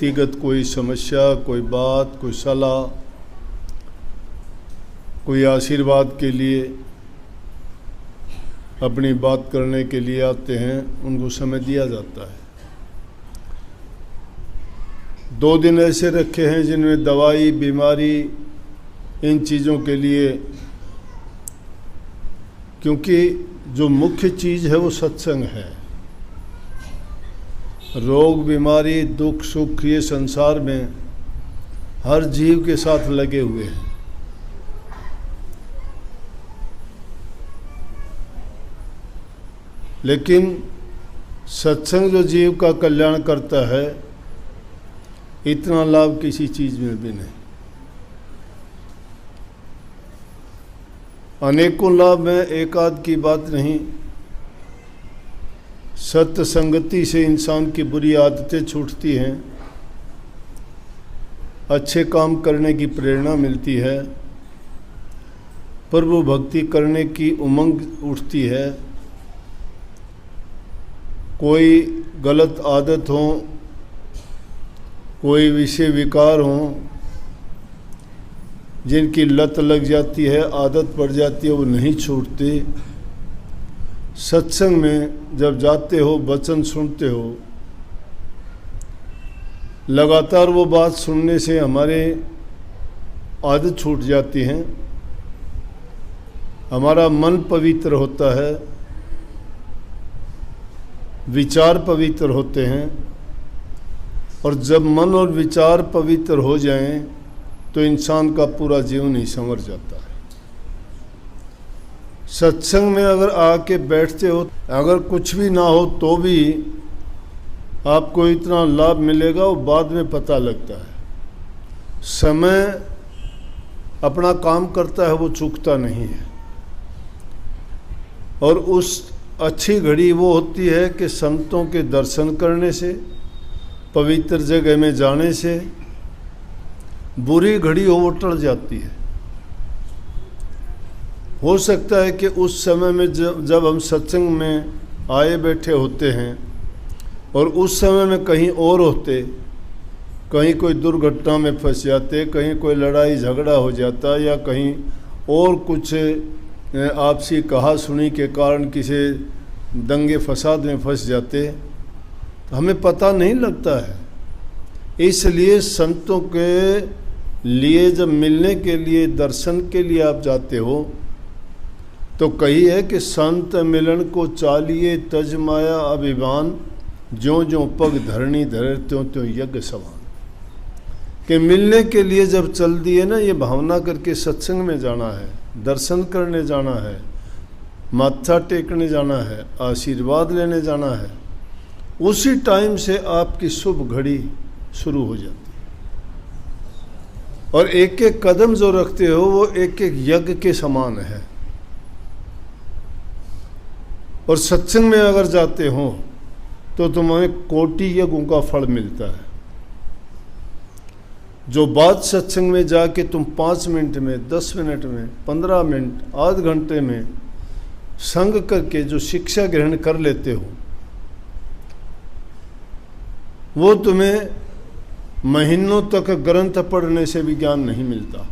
व्यक्तिगत कोई समस्या, कोई बात, कोई सलाह, कोई आशीर्वाद के लिए अपनी बात करने के लिए आते हैं, उनको समय दिया जाता है। 2 दिन ऐसे रखे हैं जिनमें दवाई, बीमारी, इन चीज़ों के लिए, क्योंकि जो मुख्य चीज़ है वो सत्संग है। रोग, बीमारी, दुख, सुख ये संसार में हर जीव के साथ लगे हुए हैं। लेकिन सत्संग जो जीव का कल्याण करता है, इतना लाभ किसी चीज़ में भी नहीं। अनेकों लाभ में एक आध की बात नहीं। सत्य संगति से इंसान की बुरी आदतें छूटती हैं, अच्छे काम करने की प्रेरणा मिलती है, प्रभु भक्ति करने की उमंग उठती है। कोई गलत आदत हो, कोई विषय विकार हो, जिनकी लत लग जाती है, आदत पड़ जाती है, वो नहीं छूटती। सत्संग में जब जाते हो, वचन सुनते हो, लगातार वो बात सुनने से हमारे आदत छूट जाती हैं, हमारा मन पवित्र होता है, विचार पवित्र होते हैं। और जब मन और विचार पवित्र हो जाएं, तो इंसान का पूरा जीवन ही संवर जाता है। सत्संग में अगर आके बैठते हो, अगर कुछ भी ना हो तो भी आपको इतना लाभ मिलेगा, वो बाद में पता लगता है। समय अपना काम करता है, वो चूकता नहीं है। और उस अच्छी घड़ी वो होती है कि संतों के दर्शन करने से, पवित्र जगह में जाने से बुरी घड़ी वो टल जाती है। हो सकता है कि उस समय में जब हम सत्संग में आए बैठे होते हैं और उस समय में कहीं और होते, कहीं कोई दुर्घटना में फंस जाते, कहीं कोई लड़ाई झगड़ा हो जाता, या कहीं और कुछ आपसी कहा सुनी के कारण किसी दंगे फसाद में फंस जाते, तो हमें पता नहीं लगता है। इसलिए संतों के लिए जब मिलने के लिए, दर्शन के लिए आप जाते हो, तो कही है कि संत मिलन को चालिए तज माया अभिमान, ज्यों ज्यों पग धरणी धरे त्यों त्यों यज्ञ समान। कि मिलने के लिए जब चल दिए ना, ये भावना करके सत्संग में जाना है, दर्शन करने जाना है, माथा टेकने जाना है, आशीर्वाद लेने जाना है, उसी टाइम से आपकी शुभ घड़ी शुरू हो जाती है। और एक एक कदम जो रखते हो वो एक एक यज्ञ के समान है। और सत्संग में अगर जाते हो तो तुम्हें कोटि यज्ञों का फल मिलता है। जो बात सत्संग में जाके तुम 5 मिनट में, 10 मिनट में, 15 मिनट, आध घंटे में संग करके जो शिक्षा ग्रहण कर लेते हो, वो तुम्हें महीनों तक ग्रंथ पढ़ने से भी ज्ञान नहीं मिलता।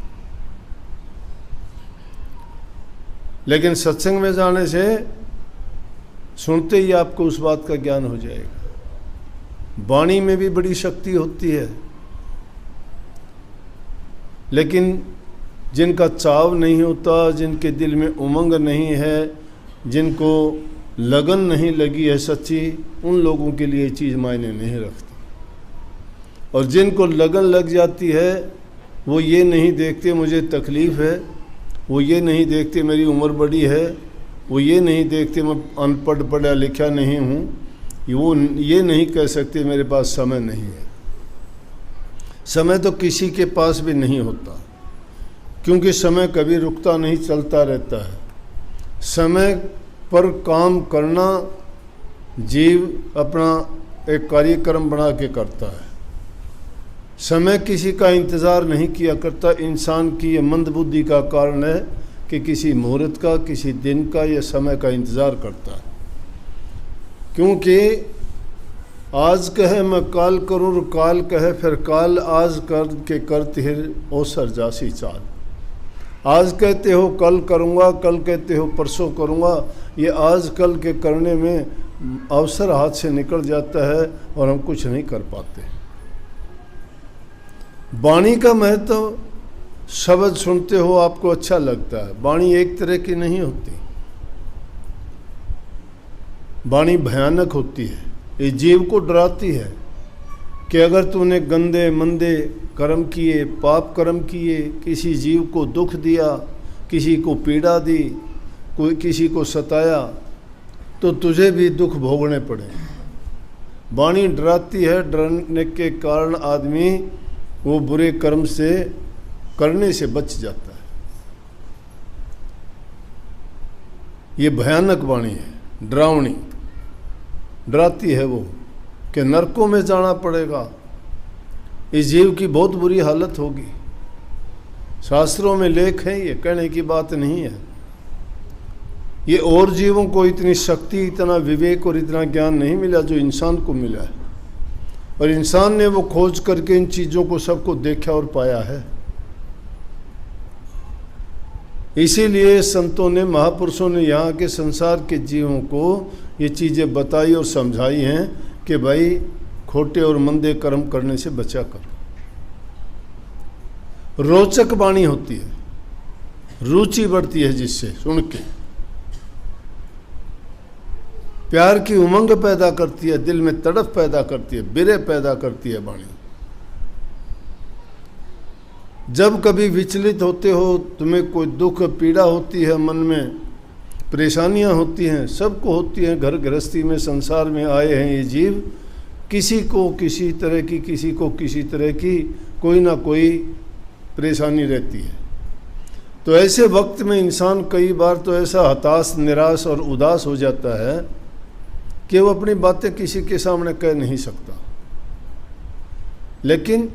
लेकिन सत्संग में जाने से सुनते ही आपको उस बात का ज्ञान हो जाएगा। वाणी में भी बड़ी शक्ति होती है, लेकिन जिनका चाव नहीं होता, जिनके दिल में उमंग नहीं है, जिनको लगन नहीं लगी है सच्ची, उन लोगों के लिए चीज़ मायने नहीं रखती। और जिनको लगन लग जाती है, वो ये नहीं देखते मुझे तकलीफ़ है, वो ये नहीं देखते मेरी उम्र बड़ी है, वो ये नहीं देखते मैं अनपढ़ पढ़ा लिखा नहीं हूँ, वो ये नहीं कह सकते मेरे पास समय नहीं है। समय तो किसी के पास भी नहीं होता, क्योंकि समय कभी रुकता नहीं, चलता रहता है। समय पर काम करना जीव अपना एक कार्यक्रम बना के करता है। समय किसी का इंतज़ार नहीं किया करता। इंसान की ये मंदबुद्धि का कारण है कि किसी मुहूर्त का, किसी दिन का या समय का इंतज़ार करता है। क्योंकि आज कहे मैं काल करूँ, काल कहे फिर काल आज कर के करते है ओसर जासी चाल। आज कहते हो कल करूँगा, कल कहते हो परसों करूँगा, ये आज कल के करने में अवसर हाथ से निकल जाता है और हम कुछ नहीं कर पाते। वाणी का महत्व, शब्द सुनते हो आपको अच्छा लगता है, वाणी एक तरह की नहीं होती। वाणी भयानक होती है, ये जीव को डराती है कि अगर तूने गंदे मंदे कर्म किए, पाप कर्म किए, किसी जीव को दुख दिया, किसी को पीड़ा दी, कोई किसी को सताया, तो तुझे भी दुख भोगने पड़े। वाणी डराती है, डरने के कारण आदमी वो बुरे कर्म से करने से बच जाता है। ये भयानक वाणी है, डरावनी, डराती है वो कि नरकों में जाना पड़ेगा, इस जीव की बहुत बुरी हालत होगी। शास्त्रों में लेख है, ये कहने की बात नहीं है। ये और जीवों को इतनी शक्ति, इतना विवेक और इतना ज्ञान नहीं मिला जो इंसान को मिला है, और इंसान ने वो खोज करके इन चीज़ों को सबको देखा और पाया है। इसीलिए संतों ने, महापुरुषों ने यहाँ के संसार के जीवों को ये चीज़ें बताई और समझाई हैं कि भाई खोटे और मंदे कर्म करने से बचा कर। रोचक वाणी होती है, रुचि बढ़ती है जिससे सुन के, प्यार की उमंग पैदा करती है, दिल में तड़प पैदा करती है, बिरह पैदा करती है वाणी। जब कभी विचलित होते हो, तुम्हें कोई दुख पीड़ा होती है, मन में परेशानियां होती हैं, सबको होती हैं। घर गृहस्थी में, संसार में आए हैं ये जीव, किसी को किसी तरह की, किसी को किसी तरह की कोई ना कोई परेशानी रहती है। तो ऐसे वक्त में इंसान कई बार तो ऐसा हताश, निराश और उदास हो जाता है कि वो अपनी बातें किसी के सामने कह नहीं सकता। लेकिन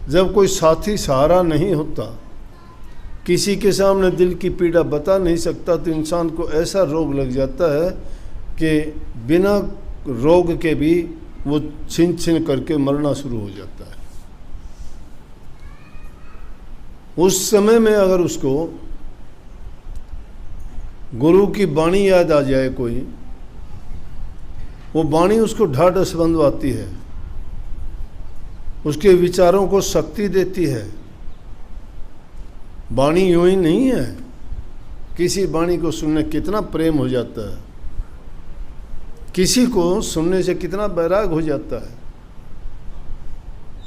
जब कोई साथी सहारा नहीं होता, किसी के सामने दिल की पीड़ा बता नहीं सकता, तो इंसान को ऐसा रोग लग जाता है कि बिना रोग के भी वो छिन छिन करके मरना शुरू हो जाता है। उस समय में अगर उसको गुरु की वाणी याद आ जाए कोई, वो वाणी उसको ढाढ़स बंधवाती है, उसके विचारों को शक्ति देती है। वाणी यूं ही नहीं है, किसी वाणी को सुनने कितना प्रेम हो जाता है, किसी को सुनने से कितना बैराग हो जाता है।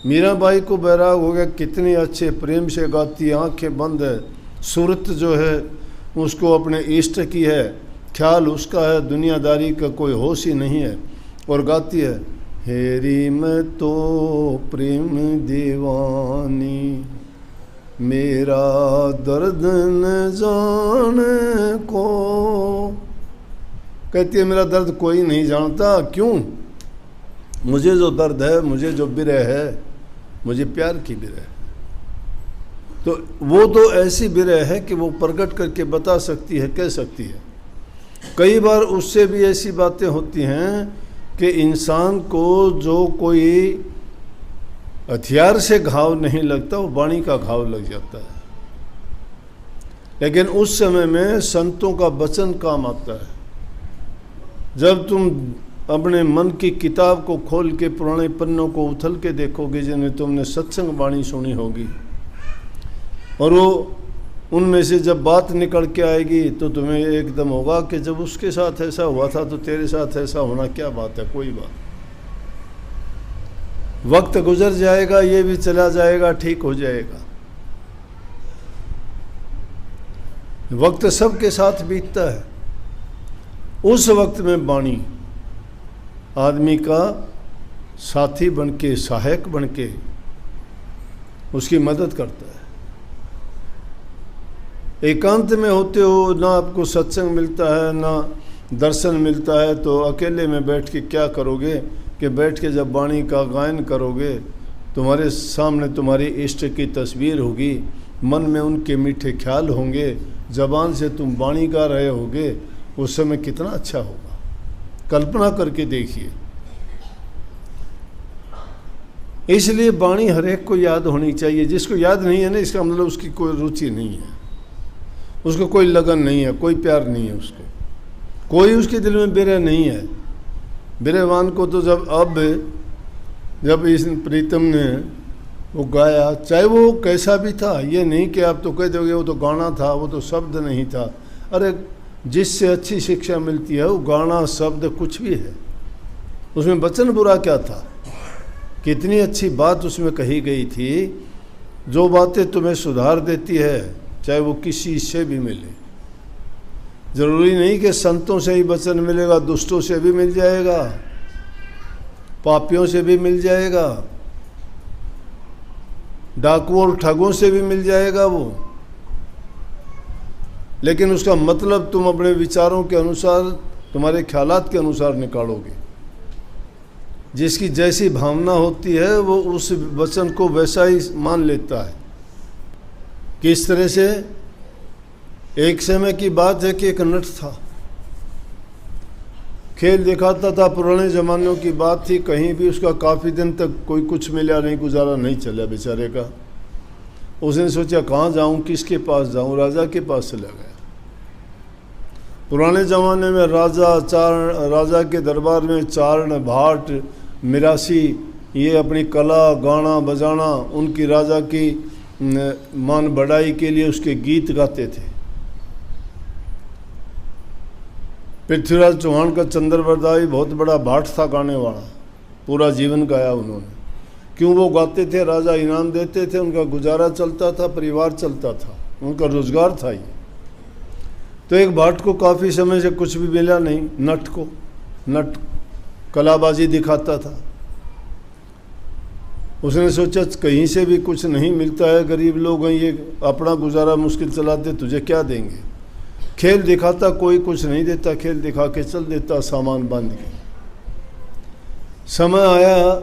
मीराबाई को बैराग हो गया, कितने अच्छे प्रेम से गाती है, आंखें बंद है, सूरत जो है उसको अपने इष्ट की है, ख्याल उसका है, दुनियादारी का कोई होश ही नहीं है, और गाती है, हेरी मैं तो प्रेम दीवानी, मेरा दर्द न जाने को। कहती है मेरा दर्द कोई नहीं जानता, क्यों? मुझे जो दर्द है, मुझे जो बिरह है, मुझे प्यार की बिरह है। तो वो तो ऐसी बिरह है कि वो प्रकट करके बता सकती है, कह सकती है। कई बार उससे भी ऐसी बातें होती हैं कि इंसान को जो कोई हथियार से घाव नहीं लगता, वो वाणी का घाव लग जाता है। लेकिन उस समय में संतों का वचन काम आता है। जब तुम अपने मन की किताब को खोल के पुराने पन्नों को उथल के देखोगे, जिन्हें तुमने सत्संग वाणी सुनी होगी, और वो उनमें से जब बात निकल के आएगी तो तुम्हें एकदम होगा कि जब उसके साथ ऐसा हुआ था तो तेरे साथ ऐसा होना क्या बात है, कोई बात। वक्त गुजर जाएगा, ये भी चला जाएगा, ठीक हो जाएगा। वक्त सबके साथ बीतता है। उस वक्त में वाणी आदमी का साथी बनके, सहायक बनके उसकी मदद करता है। एकांत में होते हो, ना आपको सत्संग मिलता है, ना दर्शन मिलता है, तो अकेले में बैठ के क्या करोगे कि बैठ के जब वाणी का गायन करोगे, तुम्हारे सामने तुम्हारी इष्ट की तस्वीर होगी, मन में उनके मीठे ख्याल होंगे, जबान से तुम वाणी गा रहे होगे, उस समय कितना अच्छा होगा। कल्पना करके देखिए। इसलिए वाणी हर एक को याद होनी चाहिए। जिसको याद नहीं है ना, इसका मतलब उसकी कोई रुचि नहीं है, उसको कोई लगन नहीं है, कोई प्यार नहीं है उसको, कोई उसके दिल में विरह नहीं है। विरहवान को तो जब इस प्रीतम ने वो गाया, चाहे वो कैसा भी था, ये नहीं कि आप तो कह दोगे वो तो गाना था, वो तो शब्द नहीं था। अरे जिससे अच्छी शिक्षा मिलती है वो गाना शब्द कुछ भी है, उसमें वचन बुरा क्या था, कितनी अच्छी बात उसमें कही गई थी, जो बातें तुम्हें सुधार देती है, चाहे वो किसी से भी मिले। जरूरी नहीं कि संतों से ही वचन मिलेगा, दुष्टों से भी मिल जाएगा, पापियों से भी मिल जाएगा, डाकुओं और ठगों से भी मिल जाएगा वो। लेकिन उसका मतलब तुम अपने विचारों के अनुसार, तुम्हारे ख्यालात के अनुसार निकालोगे। जिसकी जैसी भावना होती है वो उस वचन को वैसा ही मान लेता है। किस तरह से, एक समय की बात है कि एक नट था, खेल दिखाता था, पुराने ज़मानों की बात थी, कहीं भी उसका काफ़ी दिन तक कोई कुछ मिला नहीं, गुजारा नहीं चला बेचारे का। उसने सोचा कहाँ जाऊँ, किसके पास जाऊँ, राजा के पास चला गया। पुराने ज़माने में राजा के दरबार में चारण, भाट, मिरासी, ये अपनी कला, गाना बजाना, उनकी राजा की मान बढ़ाई के लिए उसके गीत गाते थे। पृथ्वीराज चौहान का चंद्रवरदाई बहुत बड़ा भाट था गाने वाला, पूरा जीवन गाया उन्होंने। क्यों? वो गाते थे, राजा इनाम देते थे, उनका गुजारा चलता था, परिवार चलता था, उनका रोजगार था ये। तो एक भाट को काफ़ी समय से कुछ भी मिला नहीं, नट कलाबाजी दिखाता था। उसने सोचा कहीं से भी कुछ नहीं मिलता है, गरीब लोग हैं, ये अपना गुजारा मुश्किल चलाते, तुझे क्या देंगे। खेल दिखाता, कोई कुछ नहीं देता, खेल दिखा के चल देता सामान बांध के। समय आया,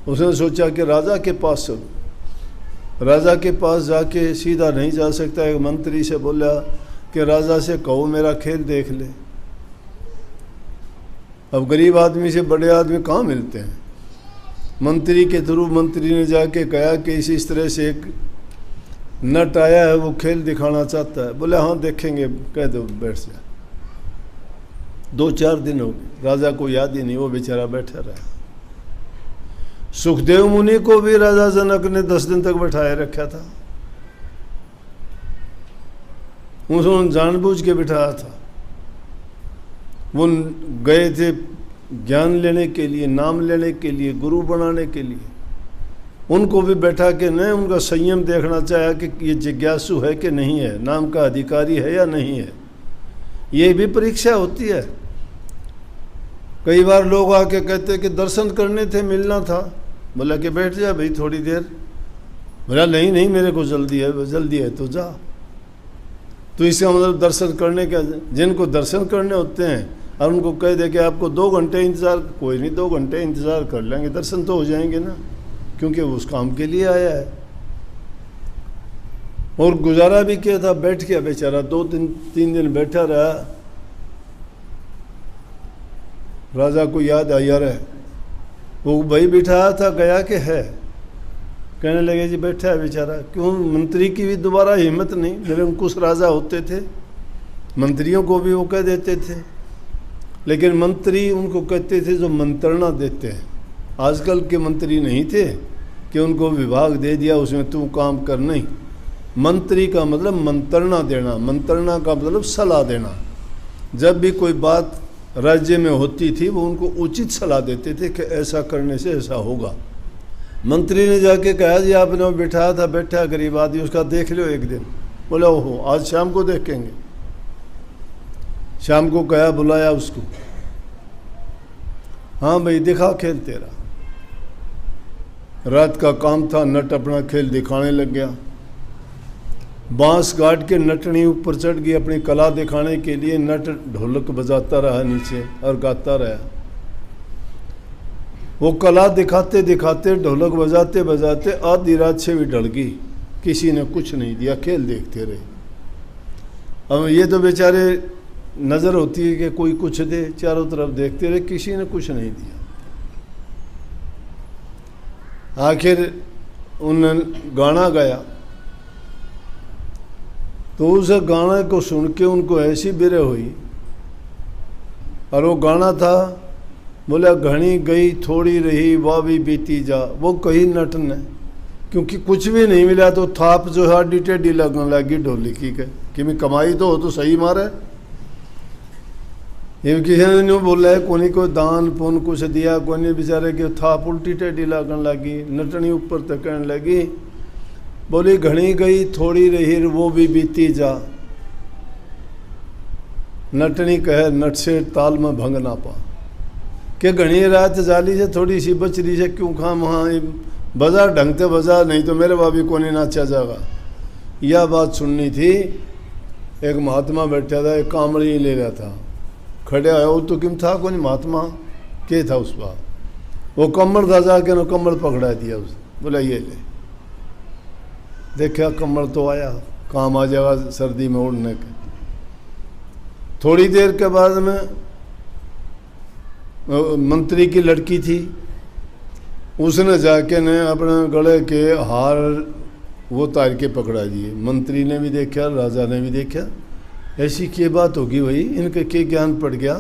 उसने सोचा कि राजा के पास चलूं। राजा के पास जाके सीधा नहीं जा सकता, एक मंत्री से बोला कि राजा से कहो मेरा खेल देख ले। अब गरीब आदमी से बड़े आदमी कहाँ मिलते हैं। मंत्री के थ्रू मंत्री ने जाके कहा कि इस तरह से एक नट आया है, वो खेल दिखाना चाहता है। बोले हाँ देखेंगे, कह दो बैठ जा। 2-4 दिन हो गए, राजा को याद ही नहीं, वो बेचारा बैठा रहा। सुखदेव मुनि को भी राजा जनक ने 10 दिन तक बैठाए रखा था, उन्होंने जानबूझ के बिठाया था। वो गए थे ज्ञान लेने के लिए, नाम लेने के लिए, गुरु बनाने के लिए। उनको भी बैठा के न उनका संयम देखना चाहा कि ये जिज्ञासु है कि नहीं है, नाम का अधिकारी है या नहीं है। ये भी परीक्षा होती है। कई बार लोग आके कहते कि दर्शन करने थे, मिलना था। बोला कि बैठ जा भाई थोड़ी देर। बोला नहीं मेरे को जल्दी है तो जा। तो इसका मतलब दर्शन करने का, जिनको दर्शन करने होते हैं और उनको कह दे कि आपको 2 घंटे इंतज़ार, कोई नहीं 2 घंटे इंतज़ार कर लेंगे, दर्शन तो हो जाएंगे ना, क्योंकि वो उस काम के लिए आया है। और गुजारा भी किया था, बैठ गया बेचारा, 2-3 दिन बैठा रहा। राजा को याद आई, यार है वो भाई बिठाया था, गया कि है। कहने लगे जी बैठा है बेचारा। क्यों? मंत्री की भी दोबारा हिम्मत नहीं। निरंकुश राजा होते थे, मंत्रियों को भी वो कह देते थे, लेकिन मंत्री उनको कहते थे जो मंत्रणा देते हैं। आजकल के मंत्री नहीं थे कि उनको विभाग दे दिया उसमें तू काम कर, नहीं। मंत्री का मतलब मंत्रणा देना, मंत्रणा का मतलब सलाह देना। जब भी कोई बात राज्य में होती थी वो उनको उचित सलाह देते थे कि ऐसा करने से ऐसा होगा। मंत्री ने जाके कहा जी आपने बिठाया था, बैठा गरीब आदमी, उसका देख लो एक दिन। बोला ओहो आज शाम को देखेंगे। शाम को कहा, बुलाया उसको। हाँ भाई दिखा खेल तेरा। रात का काम था, नट अपना खेल दिखाने लग गया। बांस गाड़ के नटनी ऊपर चढ़ गई अपनी कला दिखाने के लिए। नट ढोलक बजाता रहा नीचे और गाता रहा। वो कला दिखाते दिखाते, ढोलक बजाते बजाते आधी रात से भी ढल गई। किसी ने कुछ नहीं दिया, खेल देखते रहे। अब ये तो बेचारे नज़र होती है कि कोई कुछ दे, चारों तरफ देखते रहे, किसी ने कुछ नहीं दिया। आखिर उन्होंने गाना गाया, तो उस गाने को सुन के उनको ऐसी बिरह हुई। और वो गाना था, बोला घनी गई थोड़ी रही वाह भी बीती जा। वो कहीं नटन है, क्योंकि कुछ भी नहीं मिला तो थाप जो है आडी टेढ़ी लगने लगी ढोली की कि मैं कमाई तो हो तो सही मारे। ये किसी ने नहीं बोला है, कोई कोई दान पुन कुछ दिया, कोई नहीं, बेचारे की थाप उल्टी टेढ़ी लगने लगी, नटनी ऊपर तकने लगी। बोली घनी गई थोड़ी रही वो भी बीती जा। नटनी कहे नट से ताल में भंग ना पा, कि घनी रात जाली से थोड़ी सी बच रही से क्यों खा वहाँ बाजार ढंग से बाजार, नहीं तो मेरे भाभी को नहीं नाचा जाएगा। यह बात सुननी थी। एक महात्मा बैठा था, एक कामड़ी ले रहा था, खड़े आया वो तो किम था कौन महात्मा के था उस बात, वो कमर था, जाके ना कमर पकड़ा दिया उसे, बोला ये ले। देखा कमर तो आया, काम आ जाएगा सर्दी में उड़ने के। थोड़ी देर के बाद में मंत्री की लड़की थी, उसने जाके ने अपने गले के हार वो तार के पकड़ा दिए। मंत्री ने भी देखा, राजा ने भी देखा, ऐसी क्या बात होगी भाई, इनके क्या ज्ञान पड़ गया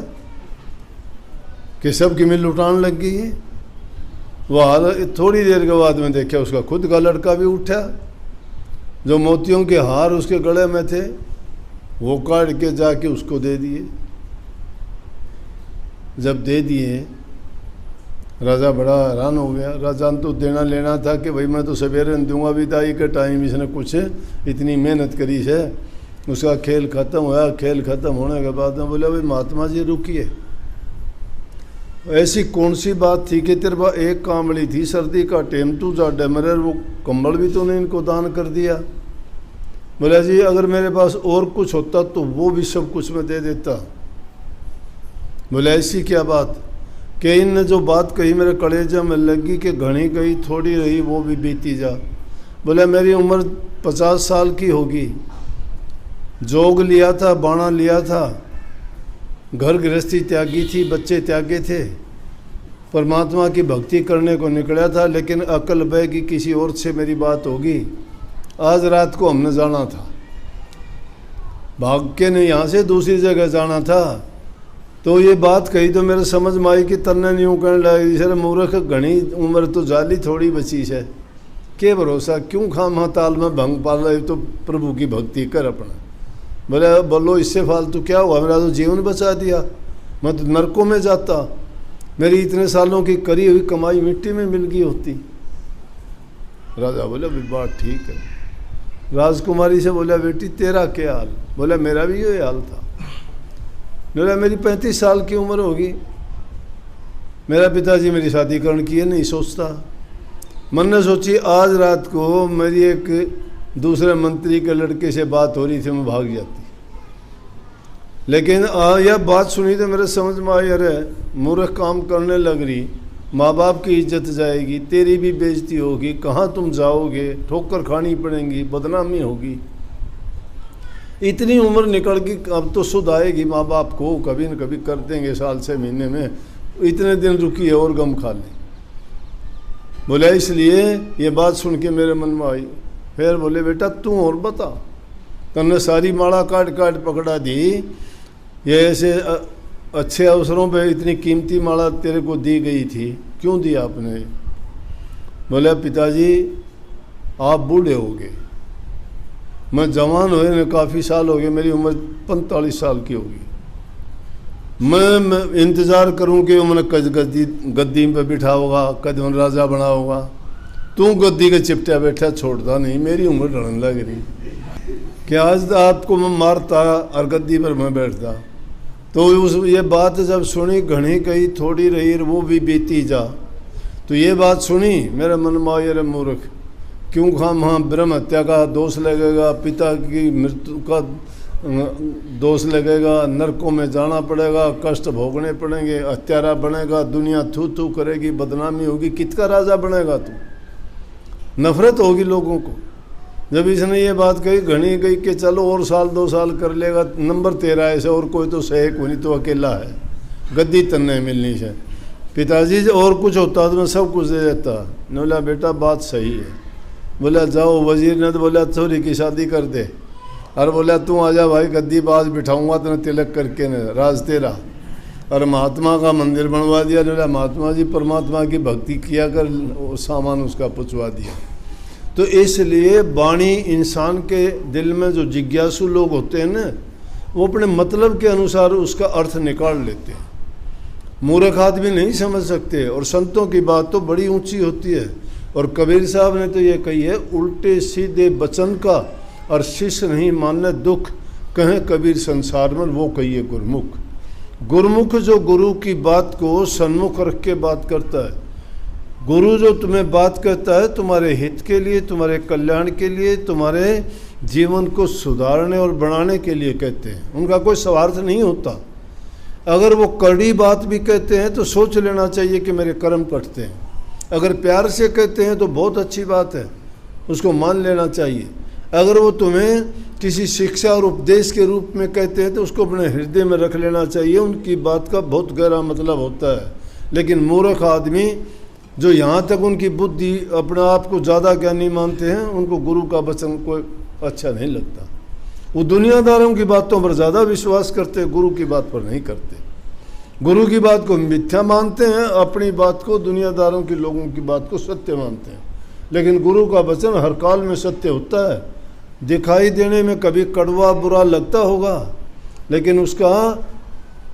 कि सब की मिल लुटान लग गई है। वो हार थोड़ी देर के बाद में देखा उसका खुद का लड़का भी उठा, जो मोतियों के हार उसके गले में थे वो काट के जाके उसको दे दिए। जब दे दिए राजा बड़ा हैरान हो गया। राजा ने तो देना लेना था कि भाई मैं तो सवेरे दूंगा, विदाई के टाइम इसने कुछ इतनी मेहनत करी है। उसका खेल ख़त्म हुआ। खेल ख़त्म होने के बाद में बोला भाई महात्मा जी रुकिए, ऐसी कौन सी बात थी कि तेरे पास एक कामड़ी थी, सर्दी का टेम तू जा डमरे, वो कम्बल भी तूने इनको दान कर दिया। बोला जी अगर मेरे पास और कुछ होता तो वो भी सब कुछ मैं दे देता। बोला ऐसी क्या बात कि इनने जो बात कही मेरे कलेजे में लगी कि घनी गई थोड़ी रही वो भी बीती जा। बोला मेरी उम्र 50 साल की होगी, जोग लिया था, बाणा लिया था, घर गृहस्थी त्यागी थी, बच्चे त्यागे थे, परमात्मा की भक्ति करने को निकला था, लेकिन अकल बह की किसी और से मेरी बात होगी। आज रात को हमने जाना था, भाग के नहीं यहाँ से दूसरी जगह जाना था, तो ये बात कही तो मेरे समझ में आई कि तन्ने नहीं कहने लगी सर मूर्ख घनी उम्र तो जाली थोड़ी बची है, के भरोसा क्यों खाम ताल में भंग पाल रही, तो प्रभु की भक्ति कर अपना। बोले बोलो इससे फालतू क्या हुआ, मेरा तो जीवन बचा दिया, मैं तो नरकों में जाता, मेरी इतने सालों की करी हुई कमाई मिट्टी में मिल गई होती। राजा बोले भी बात ठीक है। राजकुमारी से बोला बेटी तेरा क्या हाल, बोला मेरा भी यही हाल था। बोला मेरी 35 साल की उम्र होगी, मेरा पिताजी मेरी शादी करने की है नहीं सोचता। मन ने सोची आज रात को मेरी एक दूसरे मंत्री के लड़के से बात हो रही थी, मैं भाग जाती, लेकिन यह बात सुनी तो मेरे समझ में आई अरे मूर्ख काम करने लग रही, माँ बाप की इज्जत जाएगी, तेरी भी बेइज्जती होगी, कहाँ तुम जाओगे, ठोकर खानी पड़ेगी, बदनामी होगी। इतनी उम्र निकल गई, अब तो सुध आएगी माँ बाप को, कभी न कभी कर देंगे साल से महीने में, इतने दिन रुकी है और गम खा ले। बोले इसलिए ये बात सुन के मेरे मन में आई। फिर बोले बेटा तू और बता, तुमने सारी माला काट काट पकड़ा दी, ये ऐसे अच्छे अवसरों पे इतनी कीमती माला तेरे को दी गई थी, क्यों दी आपने। बोले पिताजी आप बूढ़े हो गए, मैं जवान हुए न काफ़ी साल हो गए, मेरी उम्र 45 साल की होगी, मैं इंतज़ार करूं कि मैंने गद्दी पे बिठा होगा, कद मैं राजा बना होगा, तू गद्दी के चिपटा बैठा छोड़ता नहीं, मेरी उम्र ढलने लग रही कि आज आपको मैं मारता और गद्दी पर मैं बैठता। तो ये बात जब सुनी घनी कही थोड़ी रही वो भी बीती जा, तो ये बात सुनी मेरे मन में आई अरे मूर्ख क्यों खाम हाँ ब्रह्म हत्या का दोष लगेगा, पिता की मृत्यु का दोष लगेगा, नरकों में जाना पड़ेगा, कष्ट भोगने पड़ेंगे, हत्यारा बनेगा, दुनिया थू थू करेगी, बदनामी होगी, किसका राजा बनेगा तू, नफरत होगी लोगों को। जब इसने ये बात कही घनी गई कि चलो और साल 2 साल कर लेगा, नंबर 13 ऐसे और कोई तो सहे कोई नहीं, तो अकेला है, गद्दी तन्ने मिलनी है। पिताजी से और कुछ होता तो मैं सब कुछ दे देता। ने बोला बेटा बात सही है। बोला जाओ, वजीर ने तो बोला छोरी की शादी कर दे। और बोला तू आजा भाई, गद्दी बाज बिठाऊंगा तेने तिलक करके न, राज तेरा। और महात्मा का मंदिर बनवा दिया। बोला महात्मा जी परमात्मा की भक्ति किया कर, सामान उसका पुछवा दिया। तो इसलिए वाणी इंसान के दिल में जो जिज्ञासु लोग होते हैं ना, वो अपने मतलब के अनुसार उसका अर्थ निकाल लेते हैं। मूर्ख आदमी नहीं समझ सकते। और संतों की बात तो बड़ी ऊंची होती है। और कबीर साहब ने तो ये कही है, उल्टे सीधे वचन का और शिष्य नहीं मानने दुख, कहें कबीर संसार में वो कहिए गुरमुख। गुरमुख जो गुरु की बात को सन्मुख रख के बात करता है। गुरु जो तुम्हें बात करता है तुम्हारे हित के लिए, तुम्हारे कल्याण के लिए, तुम्हारे जीवन को सुधारने और बढ़ाने के लिए कहते हैं। उनका कोई स्वार्थ नहीं होता। अगर वो कड़ी बात भी कहते हैं तो सोच लेना चाहिए कि मेरे कर्म कटते हैं। अगर प्यार से कहते हैं तो बहुत अच्छी बात है, उसको मान लेना चाहिए। अगर वो तुम्हें किसी शिक्षा और उपदेश के रूप में कहते हैं तो उसको अपने हृदय में रख लेना चाहिए। उनकी बात का बहुत गहरा मतलब होता है। लेकिन मूर्ख आदमी जो यहाँ तक उनकी बुद्धि अपने आप को ज़्यादा ज्ञानी मानते हैं, उनको गुरु का वचन कोई अच्छा नहीं लगता। वो दुनियादारों की बातों पर ज़्यादा विश्वास करते हैं, गुरु की बात पर नहीं करते। गुरु की बात को मिथ्या मानते हैं, अपनी बात को, दुनियादारों की लोगों की बात को सत्य मानते हैं। लेकिन गुरु का वचन हर काल में सत्य होता है। दिखाई देने में कभी कड़वा बुरा लगता होगा, लेकिन उसका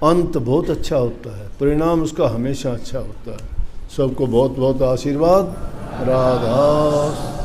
अंत बहुत अच्छा होता है, परिणाम उसका हमेशा अच्छा होता है। सबको बहुत बहुत आशीर्वाद। राधा।